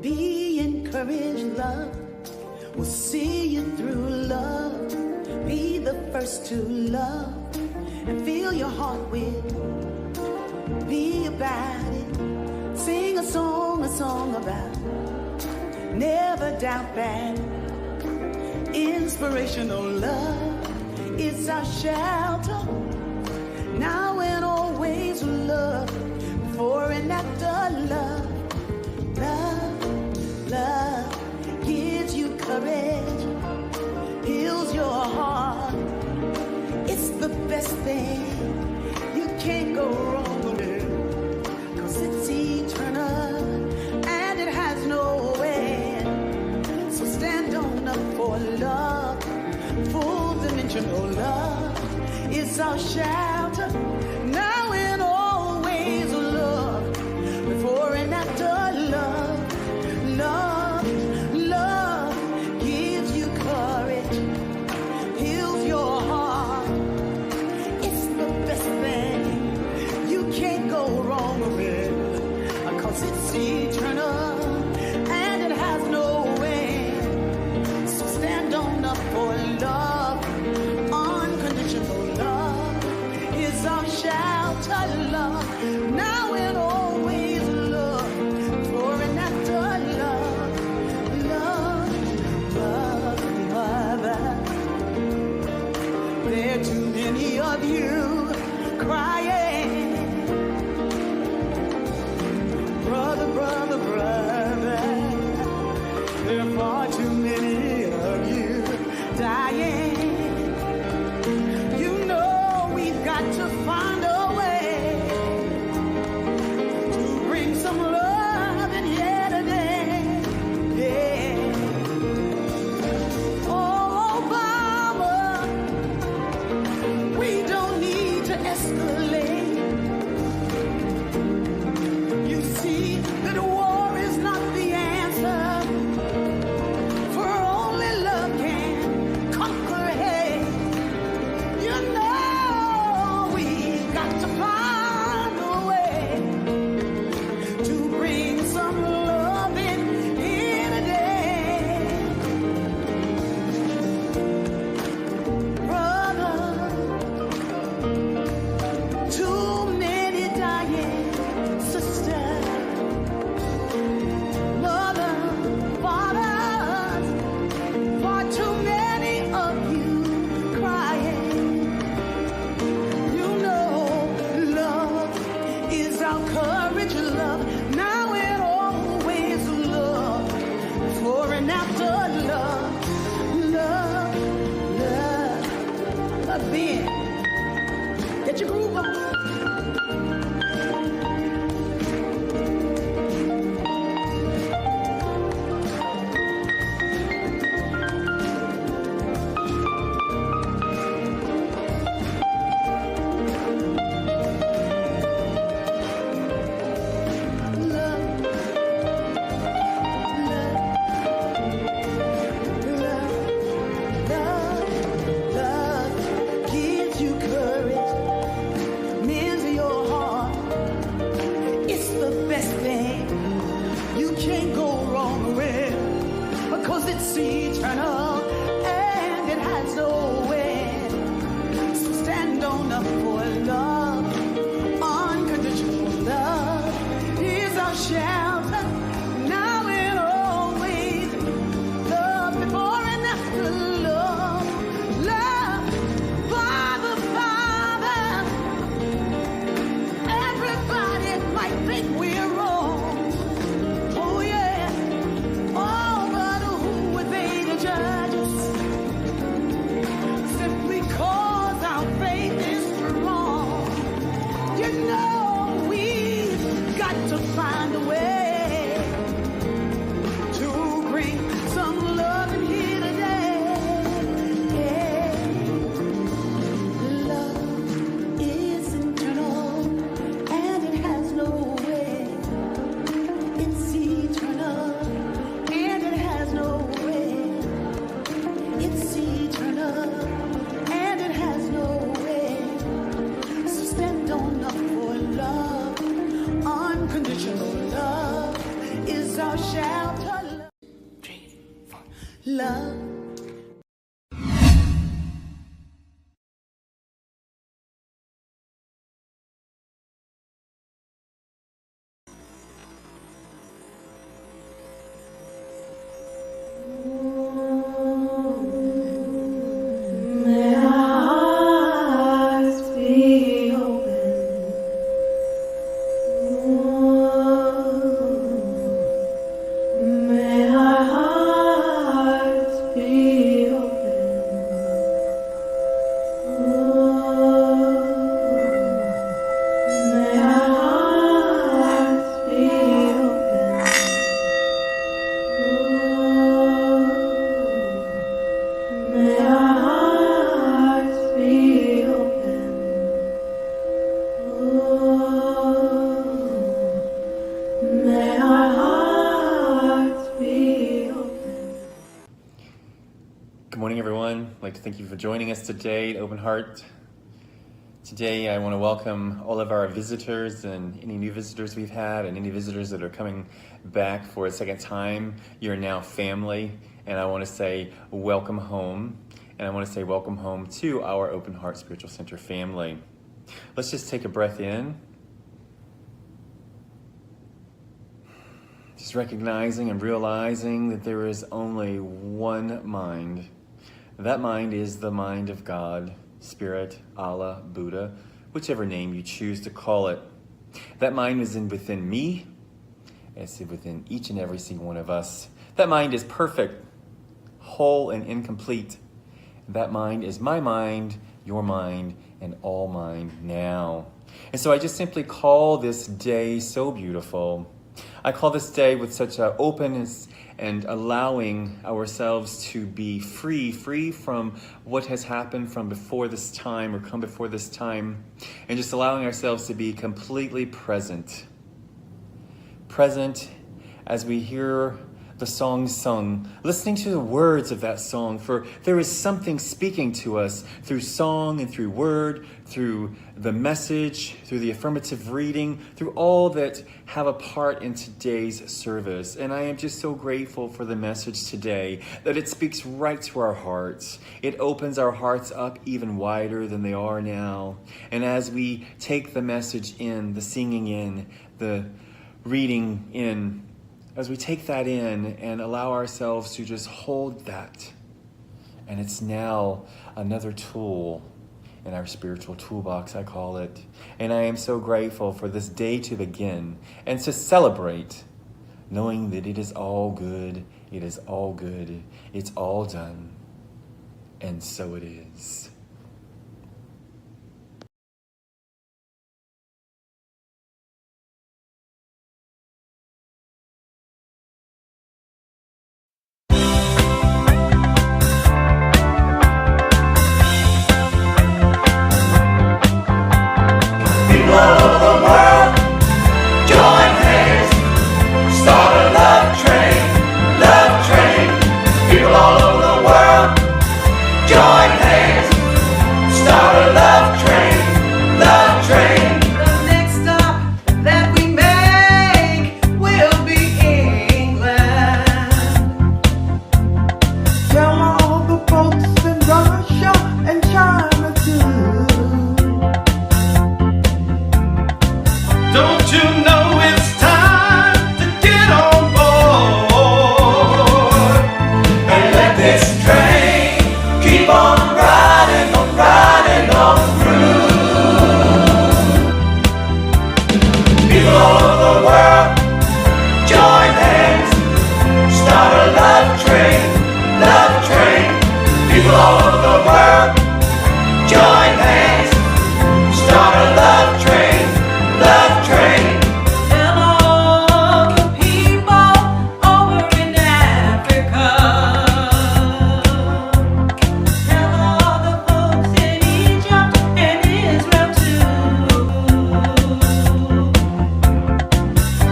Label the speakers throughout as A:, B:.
A: Be encouraged, love. We'll see you through, love. Be the first to love and fill your heart with. Be about it. Sing a song about it. Never doubt that. Inspirational love is our shelter. Now and always love. Before and after love. Love, love gives you courage. Heals your heart. It's the best thing. You can't go wrong with it. 'Cause it's eternal and it has no end. So stand on up for love. Full dimensional love is our shelter. Now and always love. Before and after love. Love, love gives you courage. Heals your heart. It's the best thing. You can't go wrong with it. 'Cause it's eternal and it has no end. So stand on up for love. Unconditional love is our shelter, love. Now and always love. Before and after love. Love, love, mother. There are too many of you crying. Brother, brother, brother. There are far too many of you dying. You know we've got to find a way to bring some love in here today. Yeah. Oh, Mama, we don't need to escalate. You see that war is not the answer. For only love can conquer hate. You know we've got to find a way to bring some love in here today. Brother, too many dying. Sister, mother, fathers, far too many of you crying. You know love is our courage, love. Now and always love. Before and after love. Love, love. Love being. Get your groove on. It's eternal and it has no end. So stand on up for love. Unconditional love is our shelter. Now and always love. Before and after love. Love, Father, Father. Everybody might think we're wrong. Oh yeah. Oh, but who would they to judge us? Simply cause our faith is strong. You know we've got to find a way to bring some love in here today. Yeah. Love is eternal and it has no end. It's eternal and it has no end. It's eternal and it has no end. So stand on up for love. Unconditional love is our shelter. Love.
B: May our hearts be open. May our hearts be open. May our hearts be open. May our hearts be open. May our hearts be open.
C: Good morning, everyone. I'd like to thank you for joining us today at Open Heart. Today, I want to welcome all of our visitors and any new visitors we've had and any visitors that are coming back for a second time. You're now family, and I want to say welcome home. And I want to say welcome home to our Open Heart Spiritual Center family. Let's just take a breath in. Just recognizing and realizing that there is only one mind. That mind is the mind of God, Spirit, Allah, Buddha, whichever name you choose to call it. That mind is within me, it's within each and every single one of us. That mind is perfect, whole, and incomplete. That mind is my mind, your mind, and all mind now. And so I just simply call this day so beautiful. I call this day with such an openness and allowing ourselves to be free from what has happened from before this time or come before this time, and just allowing ourselves to be completely present. Present as we hear the song sung, listening to the words of that song, for there is something speaking to us through song and through word, through the message, through the affirmative reading, through all that have a part in today's service. And I am just so grateful for the message today, that it speaks right to our hearts. It opens our hearts up even wider than they are now. And as we take the message in, the singing in, the reading in, as we take that in and allow ourselves to just hold that, and it's now another tool in our spiritual toolbox, I call it. And I am so grateful for this day to begin and to celebrate, knowing that it is all good, it is all good, it's all done, and so it is.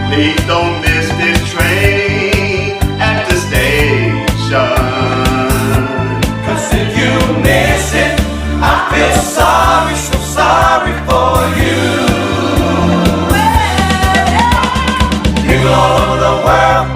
D: Please don't miss this train at the station. 'Cause if you miss it, I feel sorry, so sorry for you. People all over the world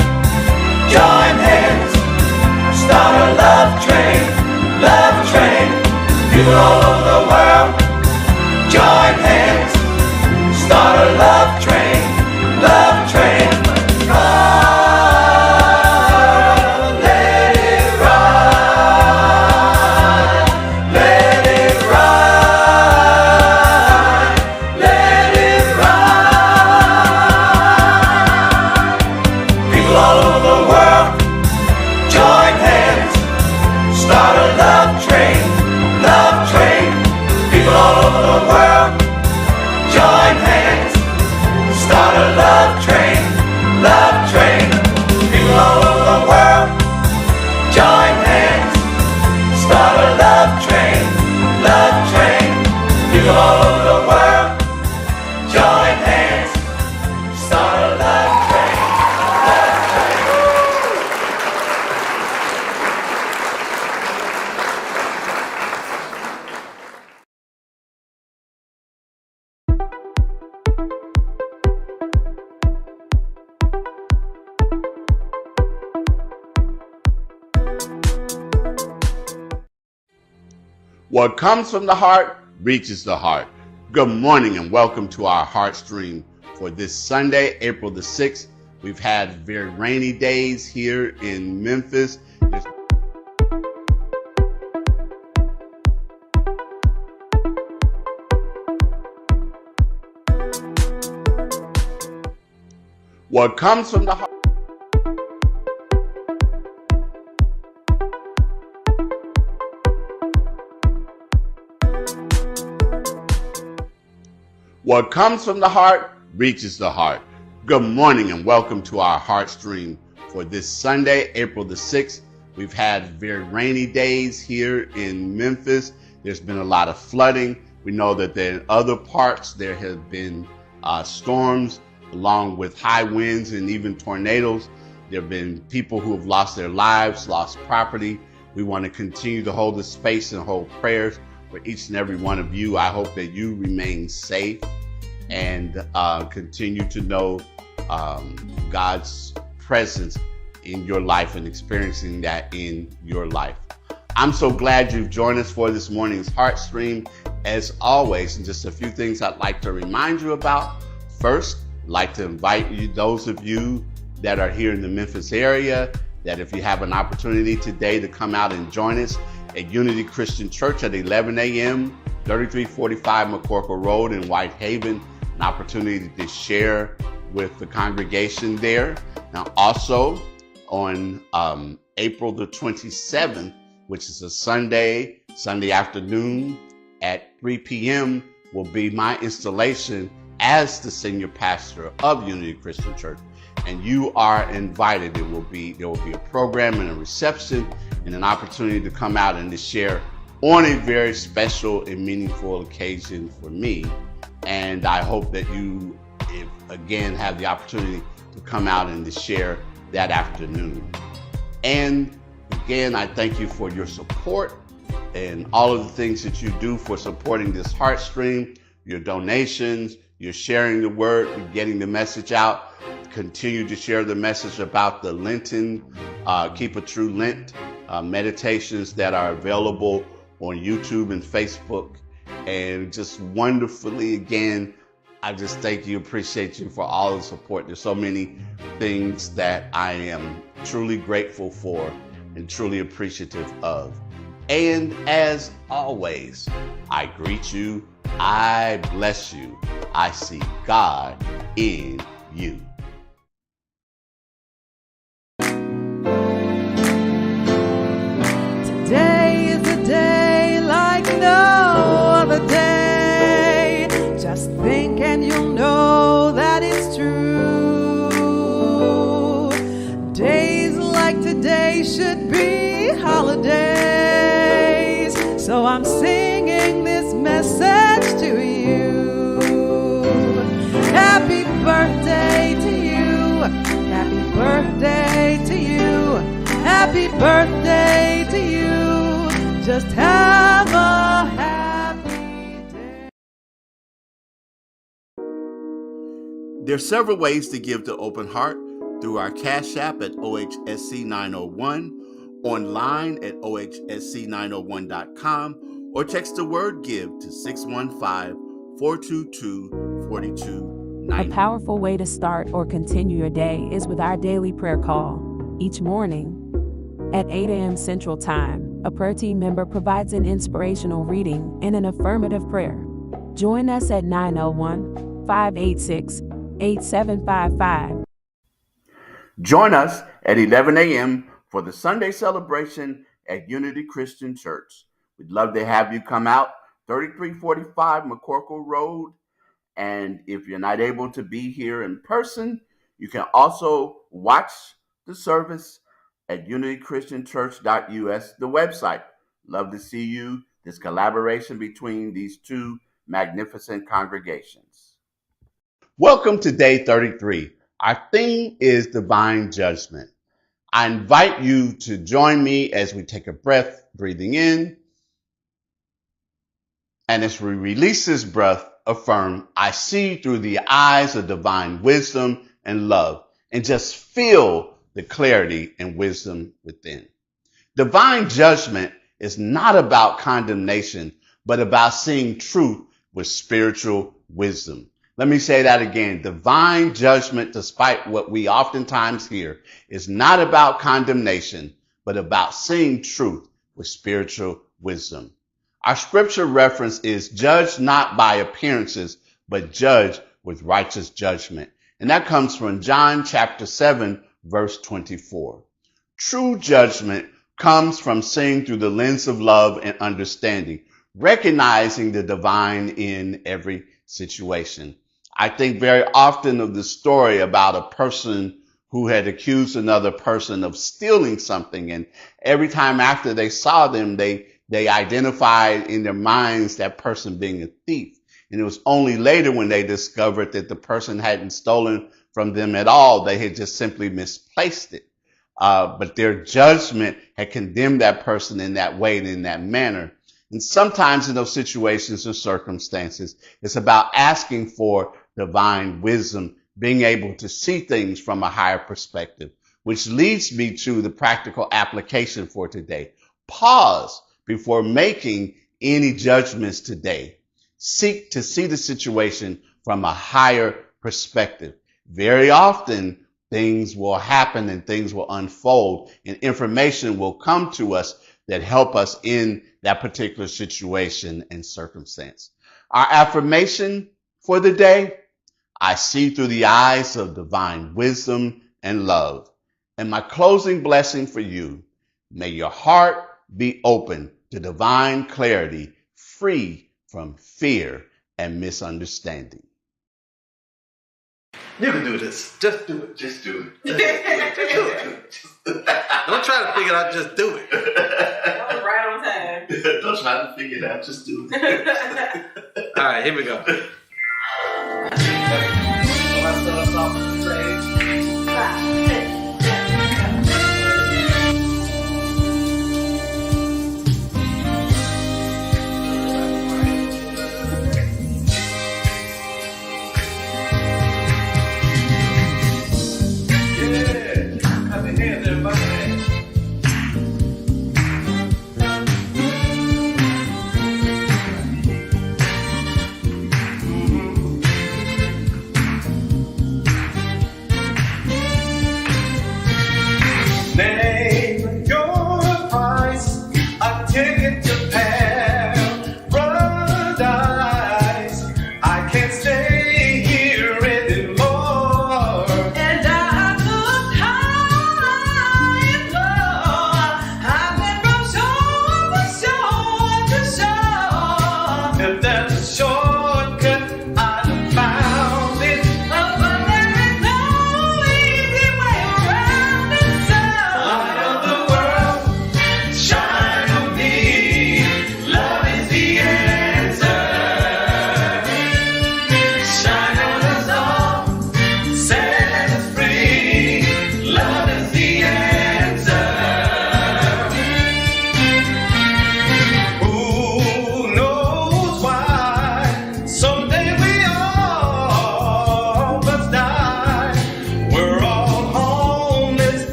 E: What comes from the heart reaches the heart. Good morning and welcome to our Heartstream for this Sunday, April the 6th. We've had very rainy days here in Memphis. What comes from the heart. What comes from the heart reaches the heart. Good morning and welcome to our Heartstream for this Sunday, April the 6th. We've had very rainy days here in Memphis. There's been a lot of flooding. We know that in other parts there have been storms along with high winds and even tornadoes. There have been people who have lost their lives, lost property. We want to continue to hold the space and hold prayers for each and every one of you. I hope that you remain safe and continue to know God's presence in your life and experiencing that in your life. I'm so glad you've joined us for this morning's Heartstream. As always, and just a few things I'd like to remind you about. First, I'd like to invite you, those of you that are here in the Memphis area, that if you have an opportunity today to come out and join us at Unity Christian Church at 11 a.m., 3345 McCorkle Road in Whitehaven, an opportunity to share with the congregation there. Now also on April the 27th, which is a Sunday afternoon at 3 p.m. will be my installation as the senior pastor of Unity Christian Church. And you are invited. There will be a program and a reception and an opportunity to come out and to share on a very special and meaningful occasion for me. And I hope that you, again, have the opportunity to come out and to share that afternoon. And again, I thank you for your support and all of the things that you do for supporting this Heartstream, your donations, you're sharing the word, you're getting the message out. Continue to share the message about the Lenten, Keep a True Lent meditations that are available on YouTube and Facebook. And just wonderfully, again, I just thank you, appreciate you for all the support. There's so many things that I am truly grateful for and truly appreciative of. And as always, I greet you, I bless you, I see God in you.
A: Today is a day like no other day. Just think and you'll know that it's true. Days like today should be holidays. So I'm singing this message to you. Happy birthday to you. Happy birthday to you. Happy birthday to you. Just have a happy day.
E: There are several ways to give to Open Heart: through our Cash App at OHSC901, online at OHSC901.com, or text the word GIVE to 615-422-4290.
F: A powerful way to start or continue your day is with our daily prayer call. Each morning at 8 a.m. Central Time, a prayer team member provides an inspirational reading and an affirmative prayer. Join us at 901-586-8755.
E: Join us at 11 a.m. for the Sunday celebration at Unity Christian Church. We'd love to have you come out, 3345 McCorkle Road. And if you're not able to be here in person, you can also watch the service at unitychristianchurch.us, the website. Love to see you. This collaboration between these two magnificent congregations. Welcome to day 33. Our theme is divine judgment. I invite you to join me as we take a breath, breathing in. And as we release this breath, affirm, I see through the eyes of divine wisdom and love, and just feel the clarity and wisdom within. Divine judgment is not about condemnation, but about seeing truth with spiritual wisdom. Let me say that again. Divine judgment, despite what we oftentimes hear, is not about condemnation, but about seeing truth with spiritual wisdom. Our scripture reference is judge not by appearances, but judge with righteous judgment. And that comes from John chapter 7, verse 24. True judgment comes from seeing through the lens of love and understanding, recognizing the divine in every situation. I think very often of the story about a person who had accused another person of stealing something. And every time after they saw them, they identified in their minds that person being a thief. And it was only later when they discovered that the person hadn't stolen from them at all. They had just simply misplaced it. But their judgment had condemned that person in that way and in that manner. And sometimes in those situations and circumstances, it's about asking for divine wisdom, being able to see things from a higher perspective, which leads me to the practical application for today. Pause before making any judgments today. Seek to see the situation from a higher perspective. Very often, things will happen and things will unfold and information will come to us that help us in that particular situation and circumstance. Our affirmation for the day: I see through the eyes of divine wisdom and love. And my closing blessing for you: may your heart be open to divine clarity, free from fear and misunderstanding.
G: You can do this. Just do it.
D: Just do it.
G: Just do it. Don't try to figure it out. Just do it.
B: That was right on time.
D: Don't try to figure it out. Just do it.
G: All right, here we go. So I start us off with the praise.
B: 5, 6, 7, 8.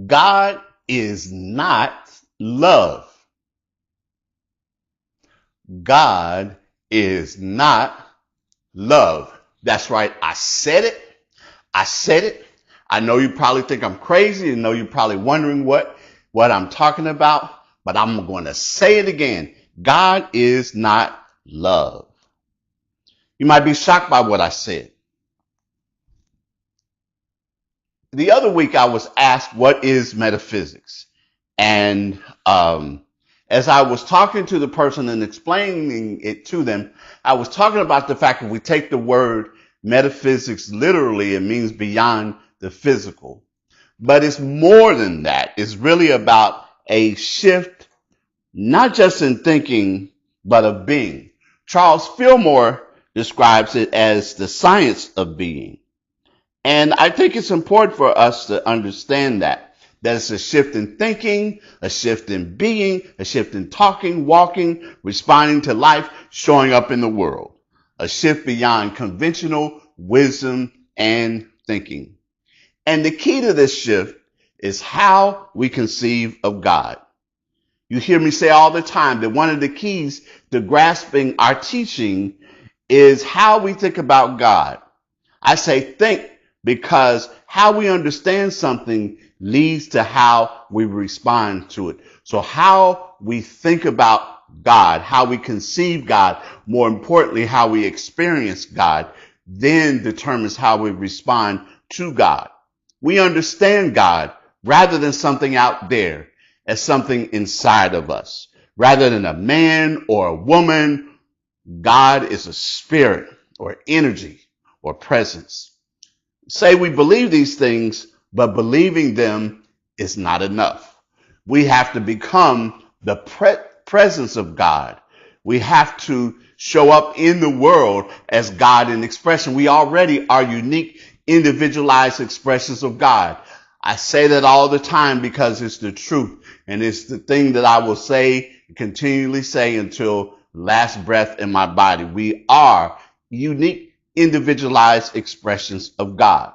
E: God is not love. God is not love. That's right. I said it. I said it. I know you probably think I'm crazy. I know you're probably wondering what I'm talking about, but I'm going to say it again. God is not love. You might be shocked by what I said. The other week I was asked, what is metaphysics? And as I was talking to the person and explaining it to them, I was talking about the fact that we take the word metaphysics literally, it means beyond the physical. But it's more than that. It's really about a shift, not just in thinking, but of being. Charles Fillmore describes it as the science of being. And I think it's important for us to understand that it's a shift in thinking, a shift in being, a shift in talking, walking, responding to life, showing up in the world. A shift beyond conventional wisdom and thinking. And the key to this shift is how we conceive of God. You hear me say all the time that one of the keys to grasping our teaching is how we think about God. I say think because how we understand something leads to how we respond to it. So how we think about God, how we conceive God, more importantly, how we experience God, then determines how we respond to God. We understand God rather than something out there as something inside of us. Rather than a man or a woman, God is a spirit or energy or presence. Say we believe these things, but believing them is not enough. We have to become the presence of God. We have to show up in the world as God in expression. We already are unique, individualized expressions of God. I say that all the time because it's the truth, and it's the thing that I will say, continually say until last breath in my body. We are unique, individualized expressions of God.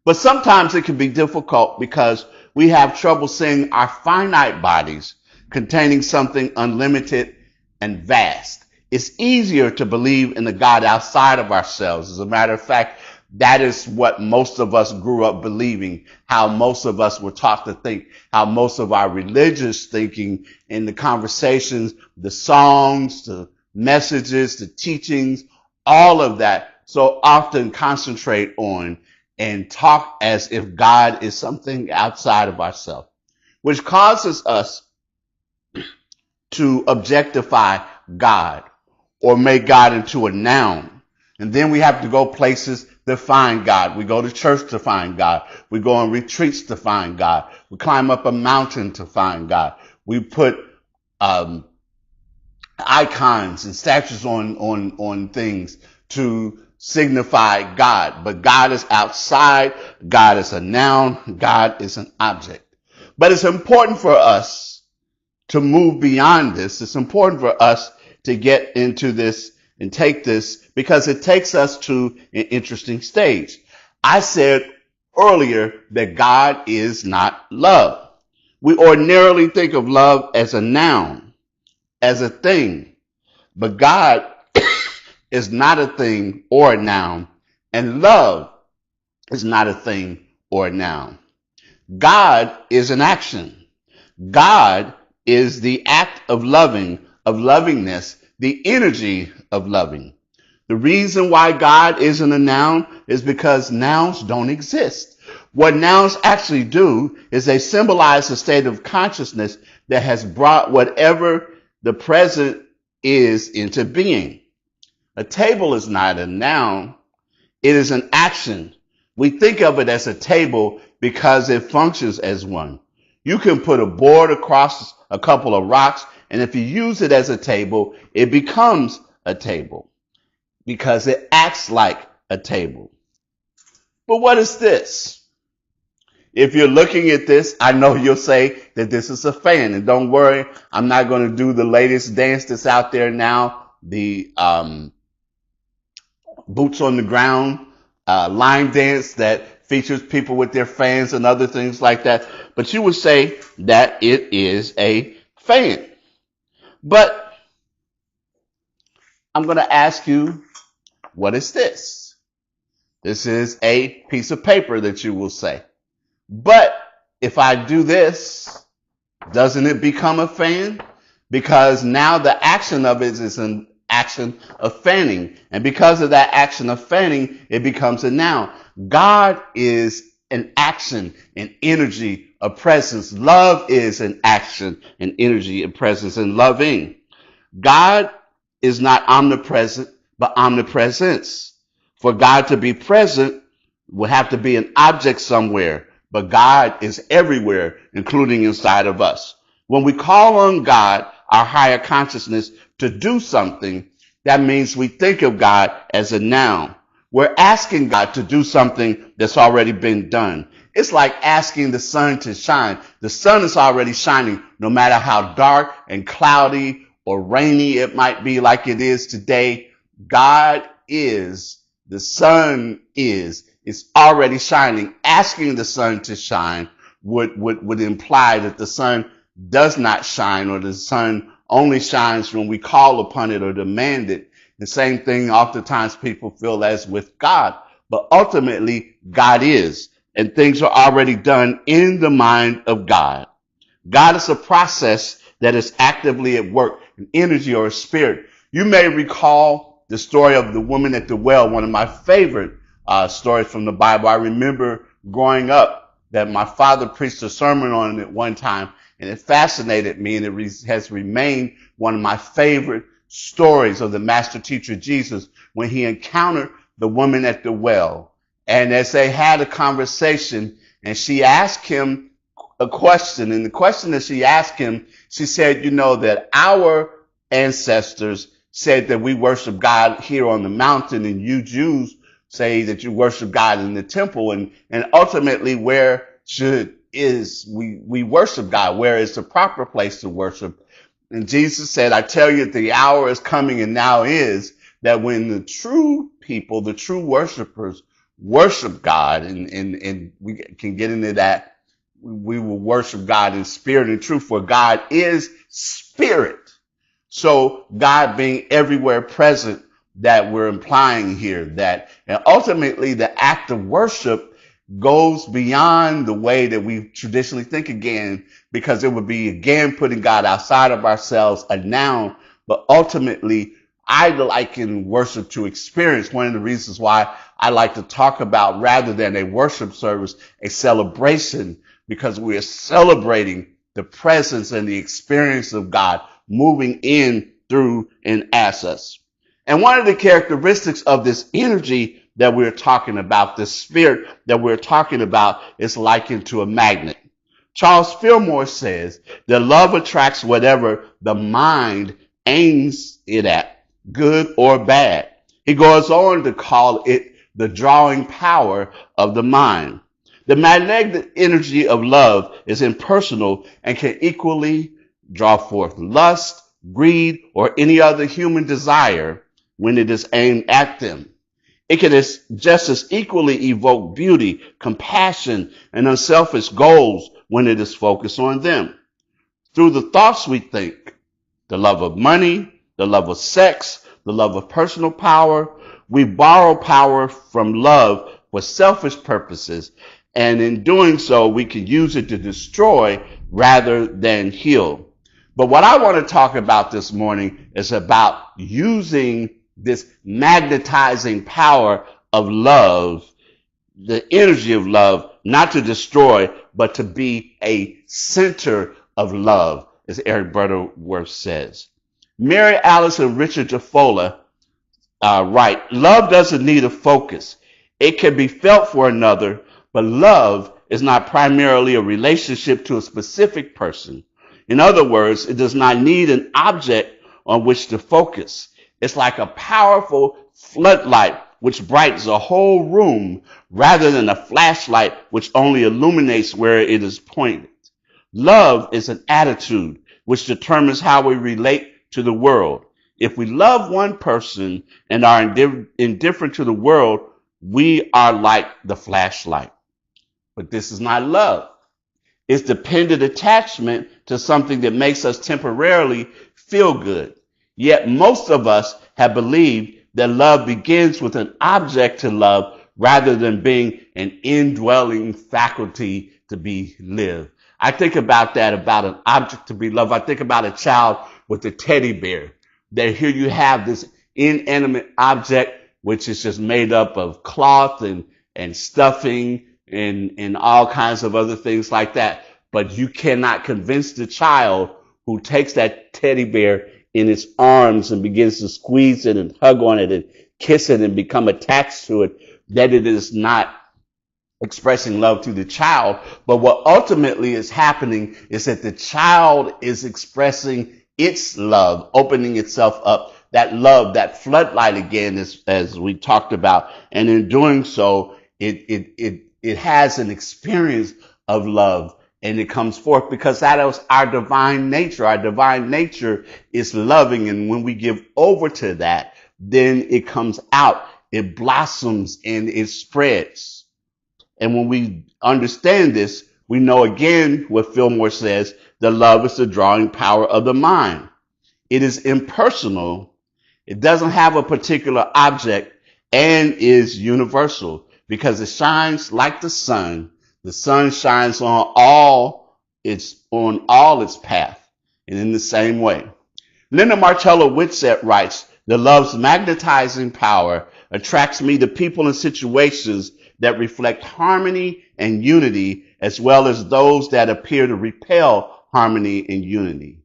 E: But sometimes it can be difficult because we have trouble seeing our finite bodies containing something unlimited and vast. It's easier to believe in the God outside of ourselves. As a matter of fact, that is what most of us grew up believing, how most of us were taught to think, how most of our religious thinking in the conversations, the songs, the messages, the teachings, all of that so often concentrate on and talk as if God is something outside of ourselves, which causes us to objectify God or make God into a noun. And then we have to go places to find God. We go to church to find God. We go on retreats to find God. We climb up a mountain to find God. We put icons and statues on things to signify God. But God is outside. God is a noun. God is an object. But it's important for us to move beyond this. It's important for us to get into this and take this because it takes us to an interesting stage. I said earlier that God is not love. We ordinarily think of love as a noun, as a thing, but God is not a thing or a noun, and love is not a thing or a noun. God is an action. God is the act of loving, of lovingness, the energy of loving. The reason why God isn't a noun is because nouns don't exist. What nouns actually do is they symbolize a state of consciousness that has brought whatever the present is into being. A table is not a noun. It is an action. We think of it as a table because it functions as one. You can put a board across a couple of rocks, and if you use it as a table, it becomes a table because it acts like a table. But what is this? If you're looking at this, I know you'll say that this is a fan. And don't worry, I'm not going to do the latest dance that's out there now, the boots on the ground line dance that features people with their fans and other things like that. But you would say that it is a fan. But I'm going to ask you, what is this? This is a piece of paper that you will say. But if I do this, doesn't it become a fan? Because now the action of it is an action of fanning. And because of that action of fanning, it becomes a noun. God is an action, an energy, a presence. Love is an action, an energy, a presence, and loving. God is not omnipresent, but omnipresence. For God to be present will have to be an object somewhere. But God is everywhere, including inside of us. When we call on God, our higher consciousness, to do something, that means we think of God as a noun. We're asking God to do something that's already been done. It's like asking the sun to shine. The sun is already shining, no matter how dark and cloudy or rainy it might be like it is today. God is, the sun is. It's already shining. Asking the sun to shine would imply that the sun does not shine, or the sun only shines when we call upon it or demand it. The same thing oftentimes people feel as with God. But ultimately, God is. And things are already done in the mind of God. God is a process that is actively at work, an energy or a spirit. You may recall the story of the woman at the well, one of my favorite stories from the Bible. I remember growing up that my father preached a sermon on it one time, and it fascinated me, and it has remained one of my favorite stories of the master teacher Jesus, when he encountered the woman at the well. And as they had a conversation, and she asked him a question, and the question that she asked him, she said, you know, that our ancestors said that we worship God here on the mountain, and you Jews say that you worship God in the temple, and ultimately where we worship God, where is the proper place to worship? And Jesus said, I tell you, the hour is coming, and now is, that when the true people, the true worshipers, worship God, and we can get into that, we will worship God in spirit and truth, for God is spirit. So God being everywhere present, that we're implying here, that, and ultimately the act of worship goes beyond the way that we traditionally think again, because it would be again putting God outside of ourselves, a noun. But ultimately, I liken worship to experience. One of the reasons why I like to talk about, rather than a worship service, a celebration, because we are celebrating the presence and the experience of God moving in, through, and as us. And one of the characteristics of this energy that we're talking about, this spirit that we're talking about, is likened to a magnet. Charles Fillmore says that love attracts whatever the mind aims it at, good or bad. He goes on to call it the drawing power of the mind. The magnetic energy of love is impersonal and can equally draw forth lust, greed, or any other human desire when it is aimed at them. It can just as equally evoke beauty, compassion, and unselfish goals when it is focused on them. Through the thoughts we think, the love of money, the love of sex, the love of personal power, we borrow power from love for selfish purposes, and in doing so, we can use it to destroy rather than heal. But what I want to talk about this morning is about using this magnetizing power of love, the energy of love, not to destroy, but to be a center of love, as Eric Butterworth says. Mary Alice and Richard Jaffola write, love doesn't need a focus. It can be felt for another, but love is not primarily a relationship to a specific person. In other words, it does not need an object on which to focus. It's like a powerful floodlight which brightens a whole room rather than a flashlight which only illuminates where it is pointed. Love is an attitude which determines how we relate to the world. If we love one person and are indifferent to the world, We are like the flashlight, but this is not love. It's dependent attachment to something that makes us temporarily feel good. Yet most of us have believed that love begins with an object to love rather than being an indwelling faculty to be lived. I think about that, about an object to be loved. I think about a child with a teddy bear. That here you have this inanimate object, which is just made up of cloth and stuffing and all kinds of other things like that. But you cannot convince the child who takes that teddy bear in its arms and begins to squeeze it and hug on it and kiss it and become attached to it that it is not expressing love to the child. But what ultimately is happening is that the child is expressing its love, opening itself up, that love, that floodlight again, as we talked about. And in doing so, it has an experience of love, and it comes forth because that is our divine nature. Our divine nature is loving, and when we give over to that, then it comes out, it blossoms, and it spreads. And when we understand this, we know again what Fillmore says, that love is the drawing power of the mind. It is impersonal. It doesn't have a particular object and is universal because it shines like the sun. The sun shines on all its path. And in the same way, Linda Martello Whitsett writes, the love's magnetizing power attracts me to people and situations that reflect harmony and unity, as well as those that appear to repel harmony and unity.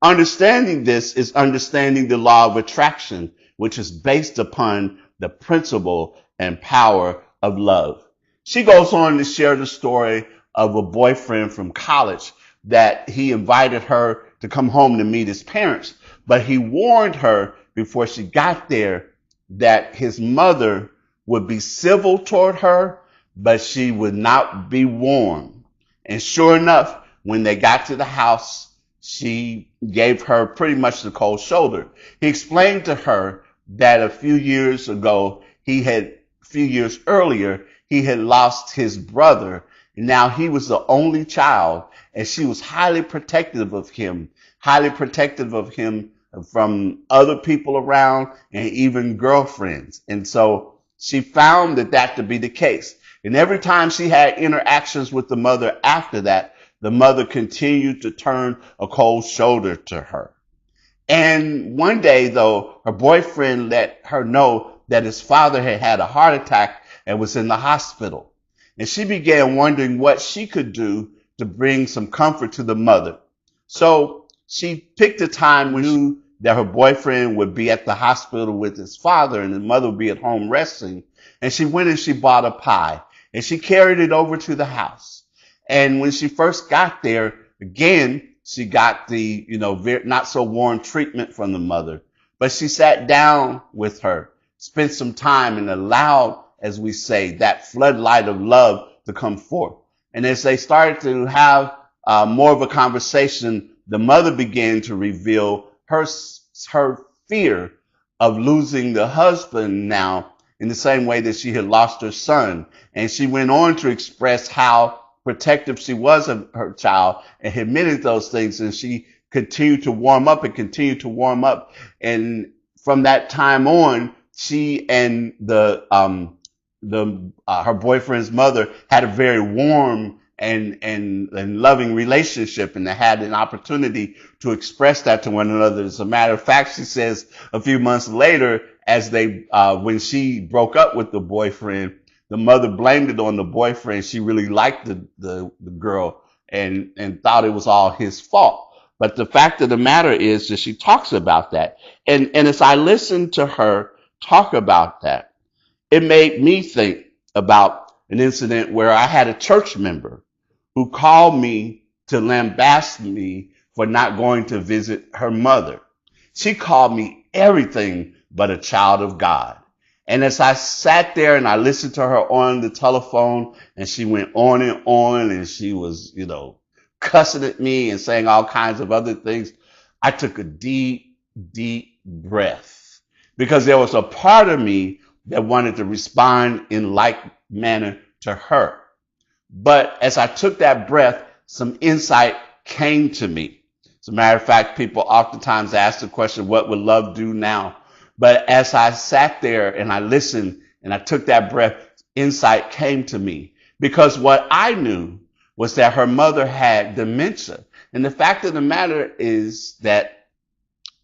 E: Understanding this is understanding the law of attraction, which is based upon the principle and power of love. She goes on to share the story of a boyfriend from college that he invited her to come home to meet his parents, but he warned her before she got there that his mother would be civil toward her, but she would not be warm. And sure enough, when they got to the house, she gave her pretty much the cold shoulder. He explained to her that a few years earlier, he had lost his brother. Now he was the only child, and she was highly protective of him from other people around and even girlfriends. And so she found that to be the case. And every time she had interactions with the mother after that, the mother continued to turn a cold shoulder to her. And one day, though, her boyfriend let her know that his father had had a heart attack and was in the hospital. And she began wondering what she could do to bring some comfort to the mother. So she picked a time when she knew that her boyfriend would be at the hospital with his father and the mother would be at home resting. And she went and she bought a pie and she carried it over to the house. And when she first got there, again, she got the, not so warm treatment from the mother. But she sat down with her, spent some time, and allowed, as we say, that floodlight of love to come forth. And as they started to have more of a conversation, the mother began to reveal her fear of losing the husband now in the same way that she had lost her son. And she went on to express how protective she was of her child and admitted those things. And she continued to warm up and continued to warm up. And from that time on, she and her boyfriend's mother had a very warm and loving relationship, and they had an opportunity to express that to one another. As a matter of fact, she says a few months later, when she broke up with the boyfriend, the mother blamed it on the boyfriend. She really liked the girl and thought it was all his fault. But the fact of the matter is that she talks about that. And as I listened to her talk about that, it made me think about an incident where I had a church member who called me to lambast me for not going to visit her mother. She called me everything but a child of God. And as I sat there and I listened to her on the telephone, and she went on and she was, cussing at me and saying all kinds of other things, I took a deep, deep breath, because there was a part of me that wanted to respond in like manner to her. But as I took that breath, some insight came to me. As a matter of fact, people oftentimes ask the question, what would love do now? But as I sat there and I listened and I took that breath, insight came to me. Because what I knew was that her mother had dementia. And the fact of the matter is that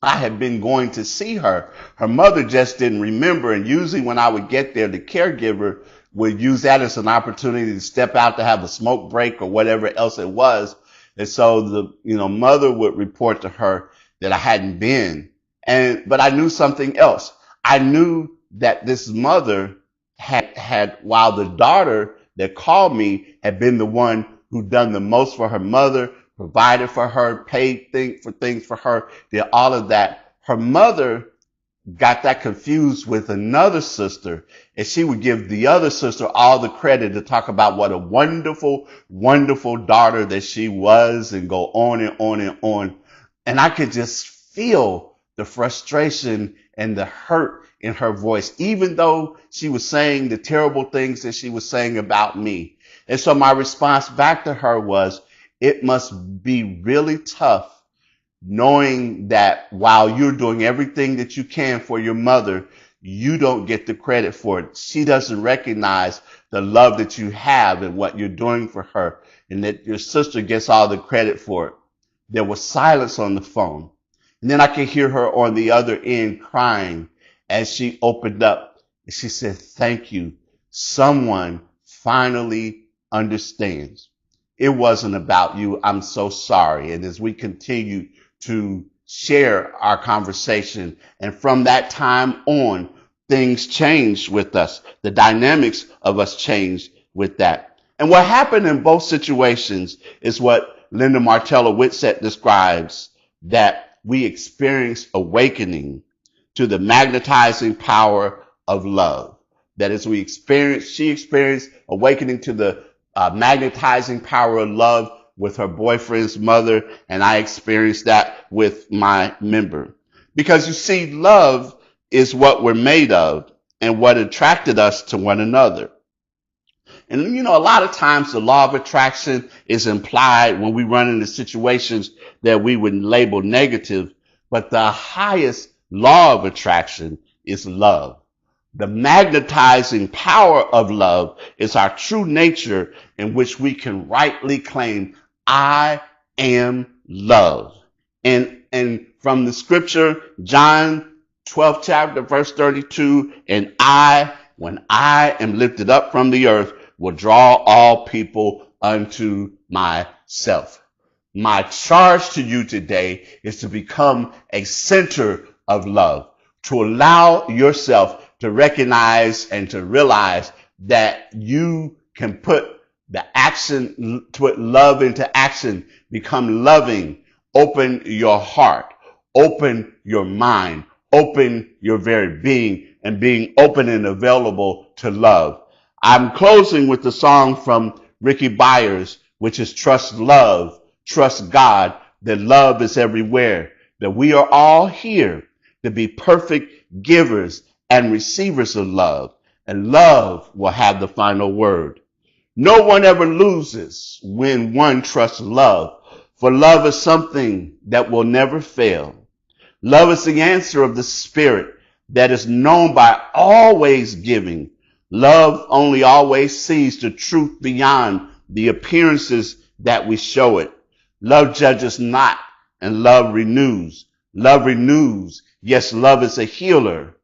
E: I had been going to see her. Her mother just didn't remember. And usually when I would get there, the caregiver would use that as an opportunity to step out to have a smoke break or whatever else it was. And so the mother would report to her that I hadn't been. But I knew something else. I knew that this mother had while the daughter that called me had been the one who done the most for her mother, provided for her, paid things for her, did all of that. Her mother got that confused with another sister, and she would give the other sister all the credit to talk about what a wonderful, wonderful daughter that she was, and go on and on and on. And I could just feel the frustration and the hurt in her voice, even though she was saying the terrible things that she was saying about me. And so my response back to her was, it must be really tough knowing that while you're doing everything that you can for your mother, you don't get the credit for it. She doesn't recognize the love that you have and what you're doing for her, and that your sister gets all the credit for it. There was silence on the phone. And then I could hear her on the other end crying as she opened up. And she said, thank you. Someone finally understands. It wasn't about you. I'm so sorry. And as we continue to share our conversation, and from that time on, things changed with us. The dynamics of us changed with that. And what happened in both situations is what Linda Martella Whitsett describes, that we experienced awakening to the magnetizing power of love. That is, she experienced awakening to the magnetizing power of love with her boyfriend's mother, and I experienced that with my member. Because you see, love is what we're made of and what attracted us to one another. And a lot of times the law of attraction is implied when we run into situations that we would label negative, but the highest law of attraction is love. The magnetizing power of love is our true nature, in which we can rightly claim, I am love. And from the scripture, John 12th chapter, verse 32, and when I am lifted up from the earth, will draw all people unto myself. My charge to you today is to become a center of love, to allow yourself to recognize and to realize that you can put love into action, become loving, open your heart, open your mind, open your very being, and being open and available to love. I'm closing with the song from Ricky Byers, which is Trust Love, Trust God, that love is everywhere, that we are all here to be perfect givers and receivers of love, and love will have the final word. No one ever loses when one trusts love, for love is something that will never fail. Love is the answer of the Spirit that is known by always giving. Love only always sees the truth beyond the appearances that we show it. Love judges not, and love renews. Love renews. Yes, love is a healer.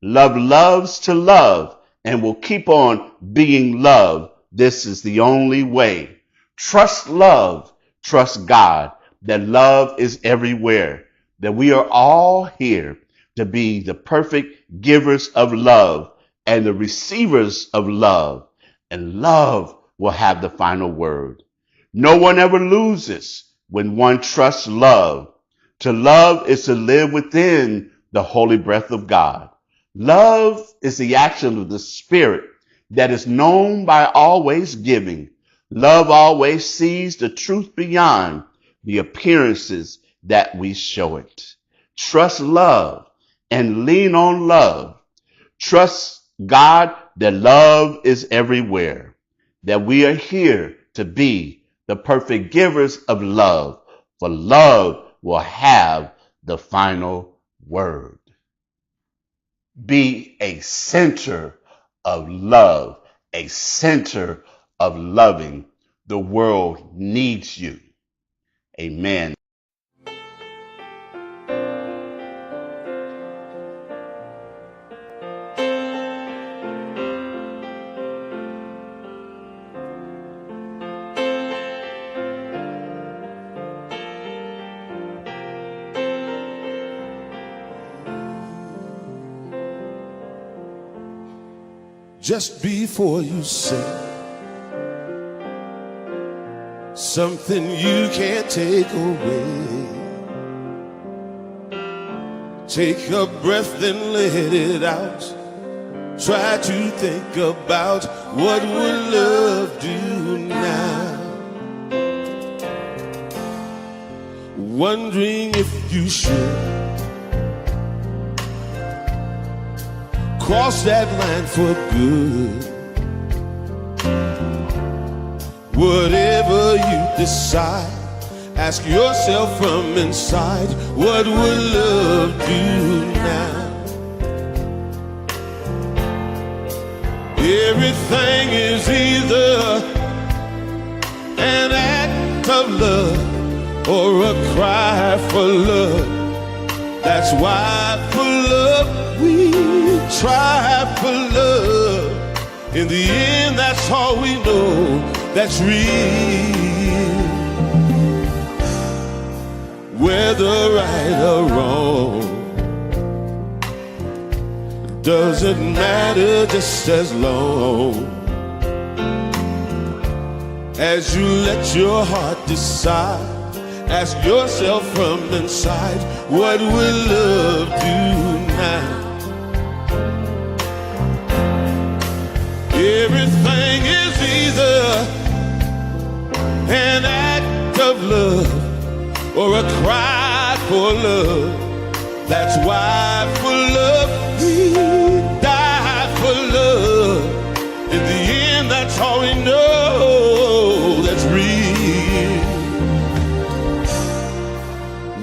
E: Love loves to love and will keep on being love. This is the only way. Trust love, trust God, that love is everywhere, that we are all here to be the perfect givers of love and the receivers of love, and love will have the final word. No one ever loses when one trusts love. To love is to live within the holy breath of God. Love is the action of the Spirit that is known by always giving. Love always sees the truth beyond the appearances that we show it. Trust love and lean on love. Trust God, that love is everywhere, that we are here to be the perfect givers of love, for love will have the final word. Be a center of love, a center of loving. The world needs you. Amen.
H: Just before you say something you can't take away, take a breath, then let it out. Try to think about what would love do now. Wondering if you should cross that line for good. Whatever you decide, ask yourself from inside, what would love do now? Everything is either an act of love or a cry for love. That's why for love we try for love. In the end, that's all we know that's real. Whether right or wrong doesn't matter, just as long as you let your heart decide. Ask yourself from inside, what will love do now? Everything is either an act of love or a cry for love. That's why for love we die for love. In the end, that's all we know that's real.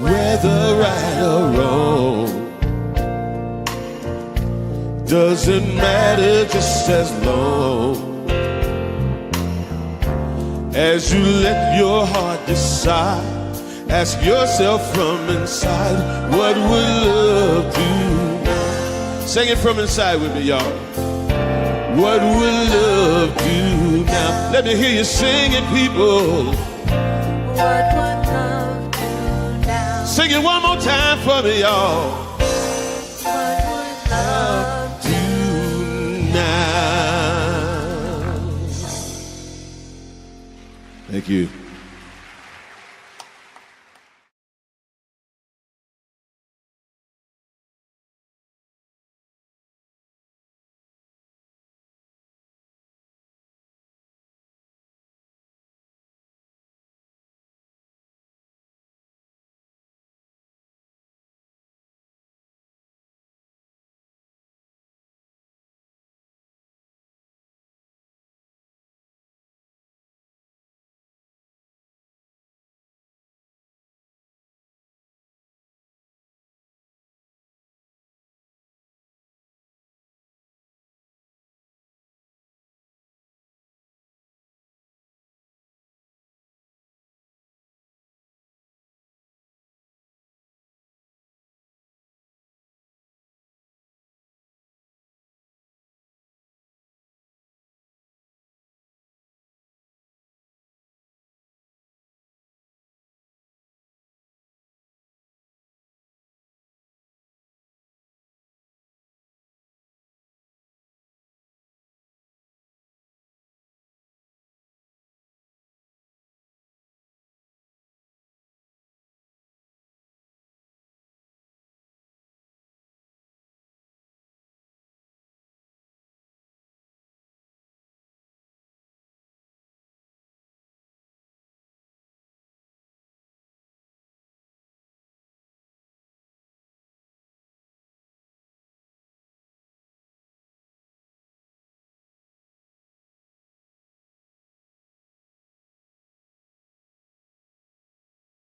H: Whether right or wrong doesn't matter, just as long as you let your heart decide. Ask yourself from inside, what would love do? Sing it from inside with me, y'all. What would love do now? Let me hear you sing it, people.
I: What would love do now?
H: Sing it one more time for me, y'all.
I: What would love
H: Do now. Thank you.